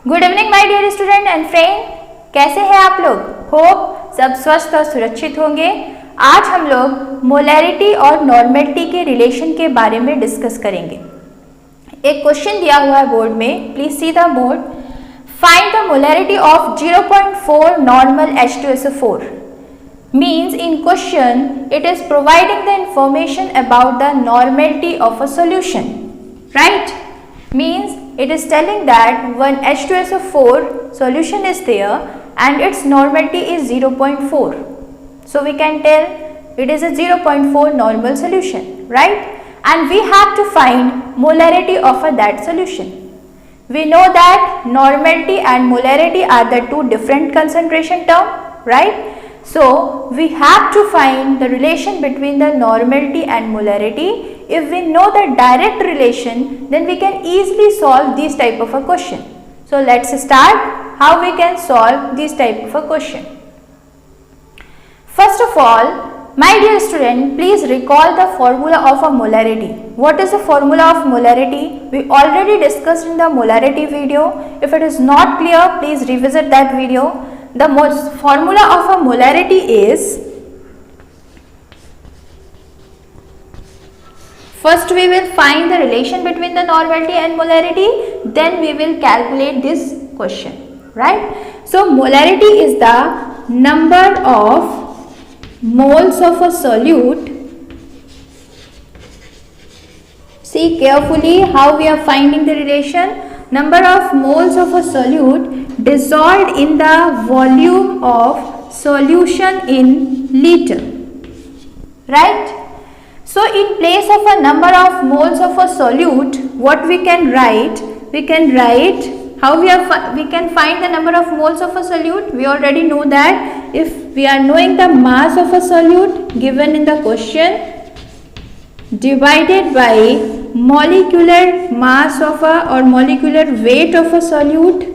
Good evening my dear student and friend, कैसे हैं आप लोग? होप सब स्वस्थ और सुरक्षित होंगे। आज हम लोग मोलैरिटी और नॉर्मेलिटी के रिलेशन के बारे में डिस्कस करेंगे। एक क्वेश्चन दिया हुआ है बोर्ड में, please see the board. Find the molarity of 0.4 normal H2SO4। means in question it is providing the information about the normality of a solution, right? Means it is telling that one H2SO4 solution is there and its normality is 0.4. So we can tell it is a 0.4 normal solution, right? And we have to find molarity of that solution. We know that normality and molarity are the two different concentration term, right? So we have to find the relation between the normality and molarity. If we know the direct relation, then we can easily solve this type of a question. So let's start how we can solve this type of a question. First of all, my dear student, please recall the formula of a molarity. What is the formula of molarity? We already discussed in the molarity video. If it is not clear, please revisit that video. The formula of a molarity is, first we will find the relation between the normality and molarity, then we will calculate this question, right? So molarity is the number of moles of a solute. See carefully how we are finding the relation. Number of moles of a solute dissolved in the volume of solution in liter, right? So in place of a number of moles of a solute, what we can write? We can write how we can find the number of moles of a solute. We already know that if we are knowing the mass of a solute given in the question divided by molecular mass of a or molecular weight of a solute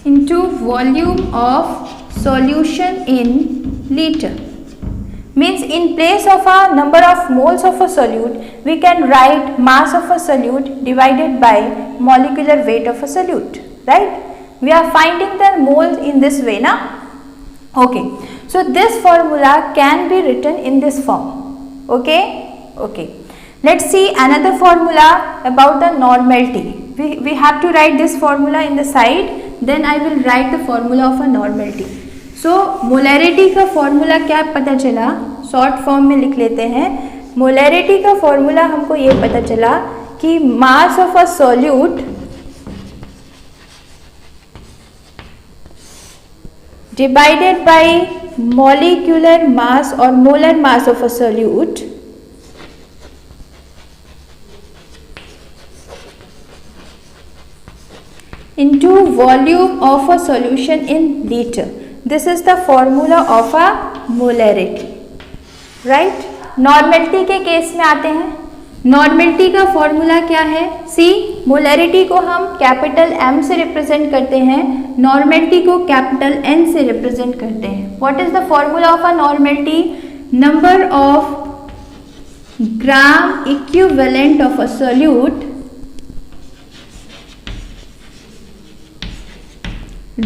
into volume of solution in liter. Means in place of a number of moles of a solute, we can write mass of a solute divided by molecular weight of a solute, right? We are finding the moles in this way, na? Okay. So this formula can be written in this form. Okay? Okay. Let's see another formula about the normality. We have to write this formula in the side. Then I will write the formula of a normality. So molarity का formula क्या पता चला? Short form में लिख लेते हैं. Molarity का formula हमको ये पता चला कि mass of a solute divided by molecular mass or molar mass of a solute into volume of a solution in liter. This is the formula of a molarity, right? Normality के case में आते हैं. Normality का formula क्या है? सी, molarity को हम capital M से रिप्रेजेंट करते हैं, नॉर्मेलिटी को कैपिटल N से रिप्रेजेंट करते हैं. What is the formula of a normality? Number of gram equivalent of a solute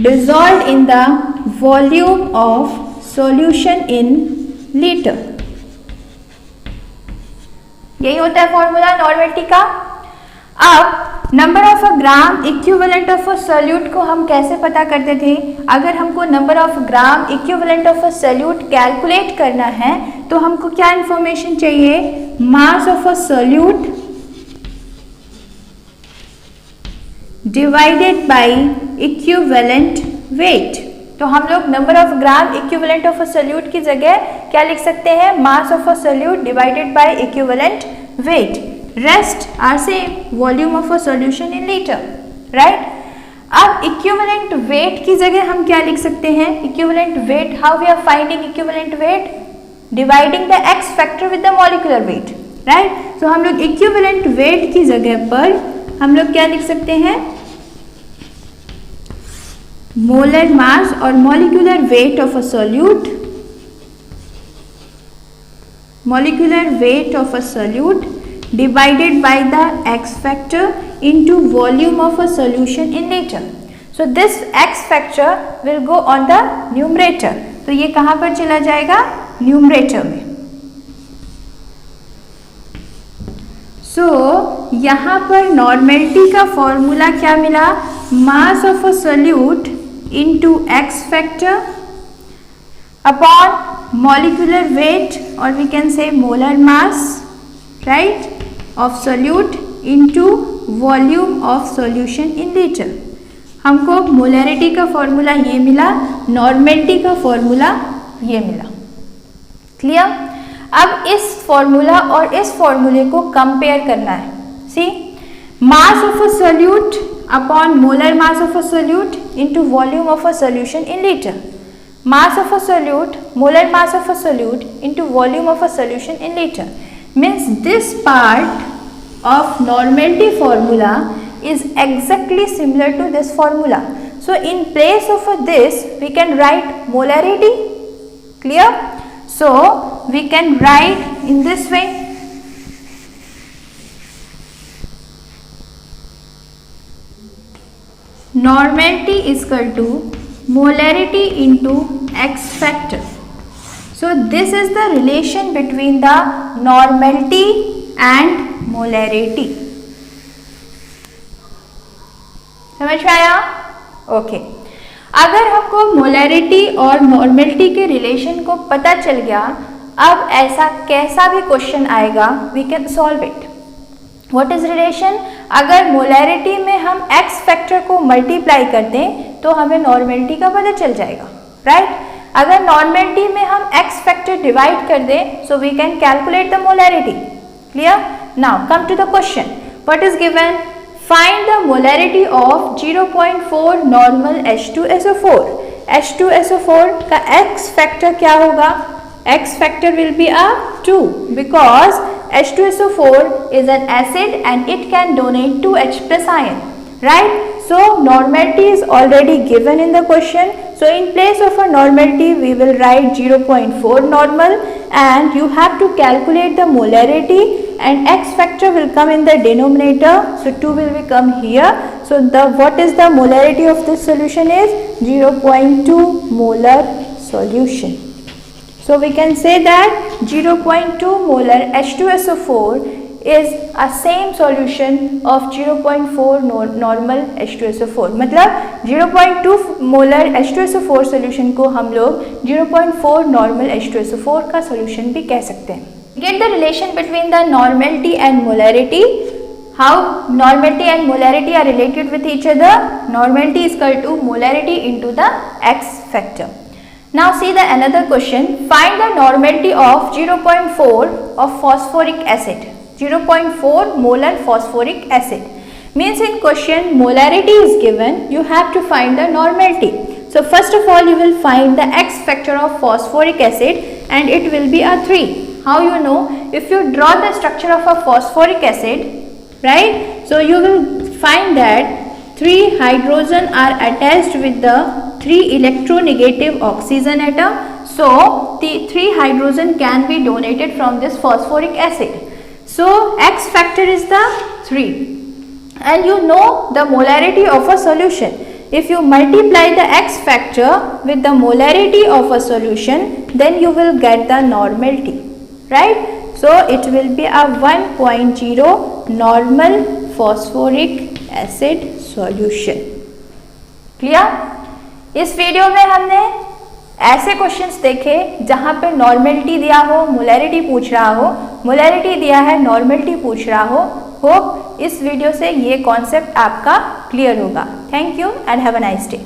dissolved in the volume of solution in liter. यही होता है फॉर्मूला नॉर्मेलिटी का. अब number of a gram equivalent of a solute को हम कैसे पता करते थे? अगर हमको number of gram equivalent of a solute calculate करना है तो हमको क्या इंफॉर्मेशन चाहिए? Mass of a solute divided by equivalent weight. तो हम लोग number of gram equivalent of a solute की जगह क्या लिख सकते हैं? Mass of a solute divided by equivalent weight. Rest are same, volume of a solution in litre, right? अब इक्विवेलेंट वेट की जगह हम क्या लिख सकते हैं? Equivalent weight, how we are finding equivalent weight? Dividing the x factor with the molecular weight, right? तो हम लोग इक्विवेलेंट वेट की जगह पर हम लोग क्या लिख सकते हैं? मोलर मास और molecular weight of a solute molecular weight of a solute divided by the X factor into volume of a solution in liter. So this X factor will go on the numerator. तो ये कहाँ पर चला जाएगा? Numerator में. सो यहाँ पर normality का फॉर्मूला क्या मिला? मास of a solute into X factor upon molecular weight, or we can say molar mass, right, of solute into volume of solution in liter. हमको मोलैरिटी का फॉर्मूला ये मिला, नॉर्मेलिटी का फॉर्मूला ये मिला. क्लियर? अब इस फॉर्मूला और इस फॉर्मूले को कंपेयर करना है. सी, mass of a solute upon molar mass of a solute into volume of a solution in liter. Mass of a solute, molar mass of a solute into volume of a solution in liter. Means this part of normality formula is exactly similar to this formula. So in place of this we can write molarity. Clear? So we can write in this way. Normality is equal to molarity into X factor. So this is the relation between the normality and molarity. समझ में आया? Okay. अगर हमको molarity और normality के relation को पता चल गया, अब ऐसा कैसा भी क्वेश्चन आएगा we can solve it. What is relation? अगर मोलैरिटी में हम एक्स फैक्टर को मल्टीप्लाई कर दें तो हमें नॉर्मेलिटी का पता चल जाएगा, राइट? अगर नॉर्मेलिटी में हम एक्स फैक्टर डिवाइड कर दें so we can calculate the molarity. Clear? Now come to the question. What is given? Find the molarity of 0.4 normal H2SO4. H2SO4 का एक्स फैक्टर क्या होगा? X factor will be a 2 because H2SO4 is an acid and it can donate 2H plus ion, right? So normality is already given in the question. So in place of a normality we will write 0.4 normal and you have to calculate the molarity and X factor will come in the denominator. So 2 will become here. So what is the molarity of this solution is 0.2 molar solution. So we can say that 0.2 molar H2SO4 is a same solution of 0.4 normal H2SO4. मतलब 0.2 molar H2SO4 solution को हम लोग 0.4 normal H2SO4 का solution भी कह सकते हैं. Get the relation between the normality and molarity. How normality and molarity are related with each other? Normality is equal to molarity into the X factor. Now see the another question. Find the normality of 0.4 of phosphoric acid. 0.4 molar phosphoric acid. Means in question molarity is given. You have to find the normality. So first of all you will find the X factor of phosphoric acid and it will be a 3. How you know? If you draw the structure of a phosphoric acid, right? So you will find that 3 hydrogen are attached with the 3 electronegative oxygen atom. So the 3 hydrogen can be donated from this phosphoric acid. So X factor is the 3 and you know the molarity of a solution. If you multiply the X factor with the molarity of a solution then you will get the normality, right? So it will be a 1.0 normal phosphoric acid solution. Clear? इस video में हमने ऐसे questions देखे जहां पे normality दिया हो, molarity पूछ रहा हो, मोलैरिटी दिया है, नॉर्मेलिटी पूछ रहा हो. होप इस वीडियो से ये कॉन्सेप्ट आपका क्लियर होगा. Thank you and have a nice day.